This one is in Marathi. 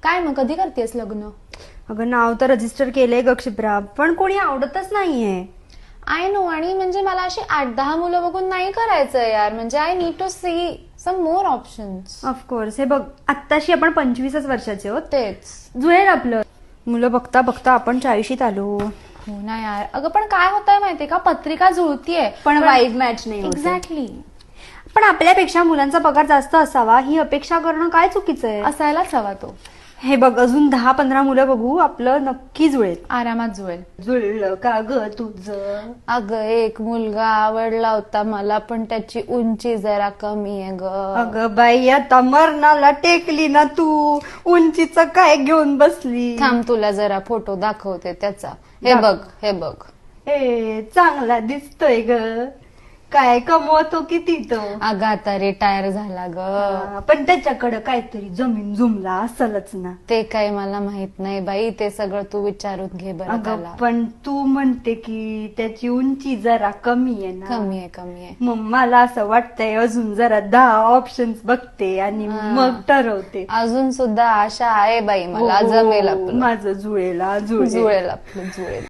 काय मग कधी करतेस लग्न? अगं नाव तर रजिस्टर केलंय ग क्षिप्रा, पण कोणी आवडतच नाहीये. आय नो, आणि म्हणजे मला अशी 8-10 मुलं बघून नाही करायचं यार. म्हणजे I need to see some more options. Of course. हे बघ, आत्ताशी आपण 25च वर्षाचे आहोत. तेच. जुळेल आपलं. मुलं बघता बघता आपण 40शीत आलो. हो ना यार. अगं पण काय होतंय माहितीये का, पत्रिका जुळतीये पण वाईब मॅच नाही होते. एक्झॅक्टली. पण आपल्यापेक्षा मुलांचा पगार जास्त असावा ही अपेक्षा करणं काय चुकीचं आहे? असायलाच हवा तो. हे बघ, अजून 10-15 मुलं बघू, आपलं नक्की जुळेल. आरामात जुळेल. जुळलं का ग तुझं? अगं एक मुलगा आवडला होता मला, पण त्याची उंची जरा कमी आहे ग. अगं बाई, आता मरणाला टेकली ना तू. उंचीचं काय घेऊन बसली? थांब, तुला जरा फोटो दाखवते त्याचा. हे बघ, हे बघ. ए, चांगला दिसतोय ग. काय कमवतो किती तो? अगं आता रिटायर झाला ग. पण त्याच्याकडे काहीतरी जमीन जुमला असेलच ना. ते काही मला माहित नाही बाई, ते सगळं तू विचारून घे बरं अगं त्याला. पण तू म्हणते की त्याची उंची जरा कमी आहे ना. कमी आहे, कमी आहे. मग मला असं वाटतंय अजून जरा 10 ऑप्शन्स बघते आणि मग ठरवते. अजून सुद्धा आशा आहे बाई मला. हो, जमेल आपलं. माझं जुळेल जुळेल आपलं, जुळेल.